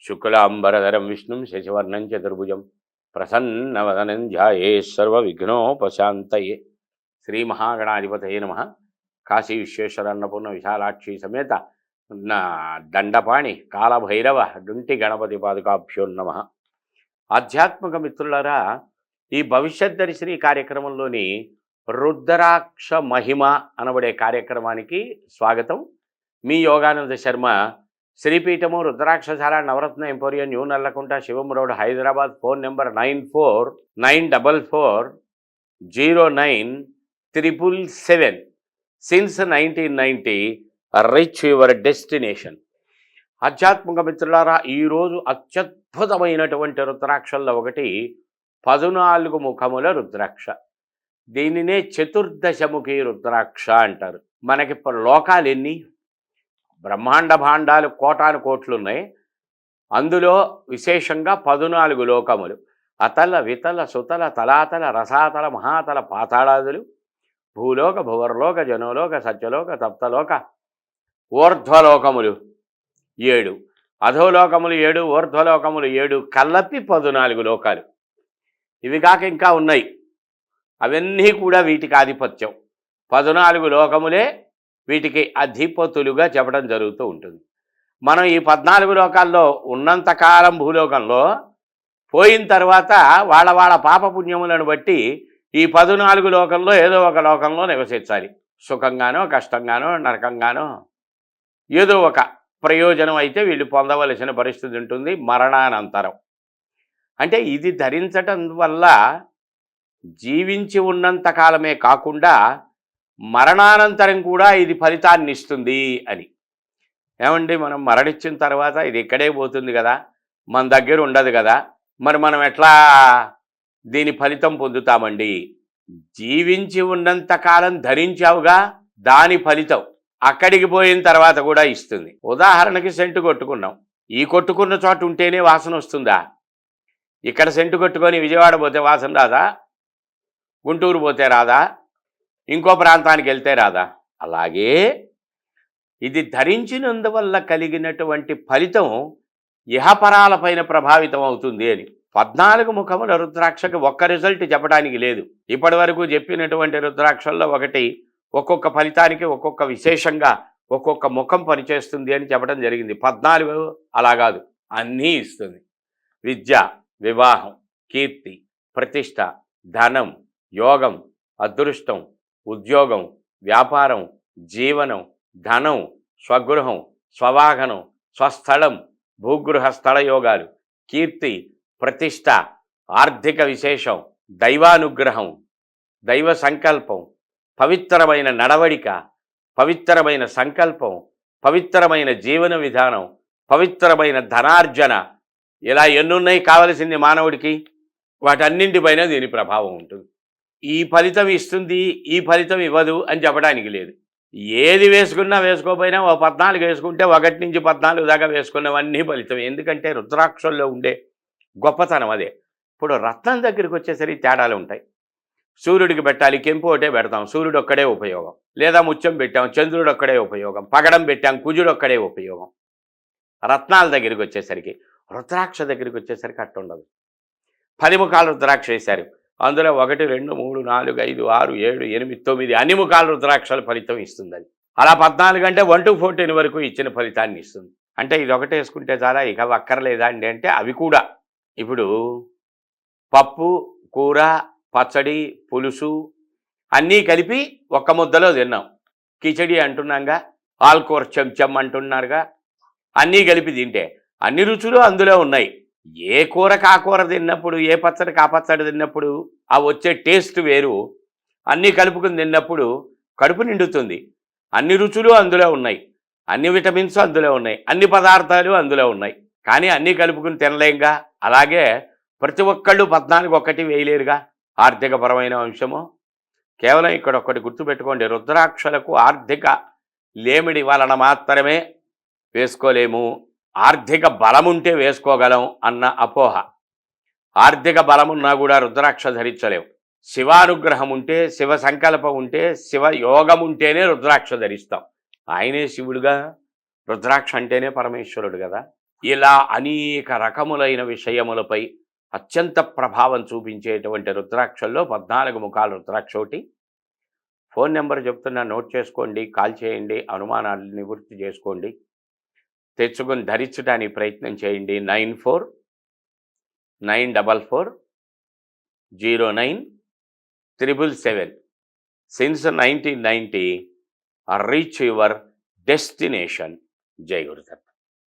శుక్లాంబరధరం విష్ణుం శశివర్ణం చతుర్భుజం ప్రసన్నవదనం ధ్యాయేత్ సర్వవిఘ్నోపశాంతయే. శ్రీ మహాగణాధిపతయే నమః. కాశీ విశ్వేశ్వర అన్నపూర్ణ విశాలాక్షి సమేత దండపాణి కాలభైరవ డుంటి గణపతి పాదుకాభ్యో నమః. ఆధ్యాత్మిక మిత్రులారా, ఈ భవిష్యత్ దర్శిని కార్యక్రమంలోని రుద్రాక్ష మహిమ అనబడే కార్యక్రమానికి స్వాగతం. మీ Yogananda Sharma, Sripeethamu Rudrakshashala Navaratna emporium, new Nallakunta, Shivam road, Hyderabad. Phone number 9494409777. Since 1990 reach your destination. ఆధ్యాత్మిక మిత్రులారా, ఈరోజు అత్యద్భుతమైనటువంటి రుద్రాక్షల్లో ఒకటి 14 ముఖముల రుద్రాక్ష. దీనినే చతుర్దశముఖి రుద్రాక్ష అంటారు. మనకి లోకాలు ఎన్ని? బ్రహ్మాండ భాండాలు కోటాను కోట్లున్నాయి. అందులో విశేషంగా 14 లోకములు: అతల, వితల, సుతల, తలాతల, రసాతల, మహాతల, పాతాళాదులు, భూలోక, భువర్లోక, జనోలోక, సత్యలోక, తప్తలోక, ఊర్ధ్వలోకములు 7, అధోలోకములు 7, ఊర్ధ్వలోకములు 7, కలిపి 14 లోకాలు. ఇవి కాక ఇంకా ఉన్నాయి. అవన్నీ కూడా వీటికి ఆధిపత్యం. 14 లోకములే వీటికి అధిపతులుగా చెప్పడం జరుగుతూ ఉంటుంది. మనం ఈ 14 లోకాల్లో ఉన్నంతకాలం భూలోకంలో, పోయిన తర్వాత వాళ్ళ పాపపుణ్యములను బట్టి ఈ 14 లోకంలో ఏదో ఒక లోకంలో నివసించాలి. సుఖంగానో, కష్టంగానో, నరకంగానో ఏదో ఒక ప్రయోజనం అయితే వీళ్ళు పొందవలసిన పరిస్థితి ఉంటుంది మరణానంతరం. అంటే ఇది ధరించటం వల్ల జీవించి ఉన్నంతకాలమే కాకుండా మరణానంతరం కూడా ఇది ఫలితాన్ని ఇస్తుంది అని. ఏమండి, మనం మరణించిన తర్వాత ఇది ఇక్కడే పోతుంది కదా, మన దగ్గర ఉండదు కదా, మరి మనం ఎట్లా దీని ఫలితం పొందుతామండి? జీవించి ఉన్నంతకాలం ధరించావుగా, దాని ఫలితం అక్కడికి పోయిన తర్వాత కూడా ఇస్తుంది. ఉదాహరణకి సెంటు కొట్టుకున్నాం. ఈ కొట్టుకున్న చోట ఉంటేనే వాసన వస్తుందా? ఇక్కడ సెంటు కొట్టుకొని విజయవాడ పోతే వాసన రాదా? గుంటూరు పోతే రాదా? ఇంకో ప్రాంతానికి వెళ్తే రాదా? అలాగే ఇది ధరించినందువల్ల కలిగినటువంటి ఫలితం ఇహపరాలపైన ప్రభావితం అవుతుంది అని. 14 ముఖముల రుద్రాక్షకి ఒక్క రిజల్ట్ చెప్పడానికి లేదు. ఇప్పటి వరకు చెప్పినటువంటి రుద్రాక్షల్లో ఒకటి ఒక్కొక్క ఫలితానికి ఒక్కొక్క విశేషంగా ఒక్కొక్క ముఖం పనిచేస్తుంది అని చెప్పడం జరిగింది. 14 అలా కాదు, అన్నీ ఇస్తుంది. విద్య, వివాహం, కీర్తి, ప్రతిష్ట, ధనం, యోగం, అదృష్టం, ఉద్యోగం, వ్యాపారం, జీవనం, ధనం, స్వగృహం, స్వవాహనం, స్వస్థలం, భూగృహ స్థల యోగాలు, కీర్తి, ప్రతిష్ట, ఆర్థిక విశేషం, దైవానుగ్రహం, దైవ సంకల్పం, పవిత్రమైన నడవడిక, పవిత్రమైన సంకల్పం, పవిత్రమైన జీవన విధానం, పవిత్రమైన ధనార్జన, ఇలా ఎన్నున్నాయి కావలసింది మానవుడికి. వాటన్నింటిపైన దీని ప్రభావం ఉంటుంది. ఈ ఫలితం ఇస్తుంది, ఈ ఫలితం ఇవ్వదు అని చెప్పడానికి లేదు. ఏది వేసుకున్నా వేసుకోపోయినా 14 వేసుకుంటే 1 నుంచి 14 దాకా వేసుకున్నవన్నీ ఫలితం. ఎందుకంటే రుద్రాక్షల్లో ఉండే గొప్పతనం అదే. ఇప్పుడు రత్నం దగ్గరికి వచ్చేసరికి తేడాలు ఉంటాయి. సూర్యుడికి పెట్టాలి, కెంపు ఒకటే పెడతాం, సూర్యుడు ఒక్కడే ఉపయోగం. లేదా ముత్యం పెట్టాం, చంద్రుడు ఒక్కడే ఉపయోగం. పగడం పెట్టాం, కుజుడు ఒక్కడే ఉపయోగం. రత్నాల దగ్గరికి వచ్చేసరికి, రుద్రాక్ష దగ్గరికి వచ్చేసరికి అట్టుండదు. 10 ముఖాల రుద్రాక్ష వేశారు, అందులో 1, 2, 3, 4, 5, 6, 7, 8, 9 అన్ని ముఖాల రుద్రాక్షల ఫలితం ఇస్తుంది. అది అలా 14 అంటే 1 to 14 వరకు ఇచ్చిన ఫలితాన్ని ఇస్తుంది. అంటే ఇది ఒకటే వేసుకుంటే చాలా, ఇక అక్కర్లేదా అండి అంటే అవి కూడా. ఇప్పుడు పప్పు, కూర, పచ్చడి, పులుసు అన్నీ కలిపి ఒక్క ముద్దలో తిన్నాం. కిచడి అంటున్నాంగా, ఆల్కూర చెంచం అంటున్నారుగా. అన్నీ కలిపి తింటే అన్ని రుచులు అందులో ఉన్నాయి. ఏ కూరకు ఆ కూర తిన్నప్పుడు, ఏ పచ్చడికి ఆ పచ్చడి తిన్నప్పుడు ఆ వచ్చే టేస్ట్ వేరు. అన్నీ కలుపుకుని తిన్నప్పుడు కడుపు నిండుతుంది. అన్ని రుచులు అందులో ఉన్నాయి, అన్ని విటమిన్స్ అందులో ఉన్నాయి, అన్ని పదార్థాలు అందులో ఉన్నాయి. కానీ అన్నీ కలుపుకుని తినలేంగా. అలాగే ప్రతి ఒక్కళ్ళు 14 ఒక్కటి వేయలేరుగా. ఆర్థికపరమైన అంశము కేవలం ఇక్కడ ఒక్కటి గుర్తుపెట్టుకోండి, రుద్రాక్షలకు ఆర్థిక లేమిడి వలన మాత్రమే వేసుకోలేము. ఆర్థిక బలం ఉంటే వేసుకోగలం అన్న అపోహ. ఆర్థిక బలమున్నా కూడా రుద్రాక్ష ధరించలేము. శివానుగ్రహం ఉంటే, శివ సంకల్పం ఉంటే, శివ యోగం ఉంటేనే రుద్రాక్ష ధరిస్తాం. ఆయనే శివుడుగా, రుద్రాక్ష అంటేనే పరమేశ్వరుడు కదా. ఇలా అనేక రకములైన విషయములపై అత్యంత ప్రభావం చూపించేటువంటి రుద్రాక్షల్లో 14 ముఖాల రుద్రాక్ష ఒకటి. ఫోన్ నెంబర్ చెప్తున్నా, నోట్ చేసుకోండి, కాల్ చేయండి, అనుమానాలు నివృత్తి చేసుకోండి, తెచ్చుకొని ధరించడానికి ప్రయత్నం చేయండి. 94-944-09-777. Since 1990 reach your destination. జై గురుదత్.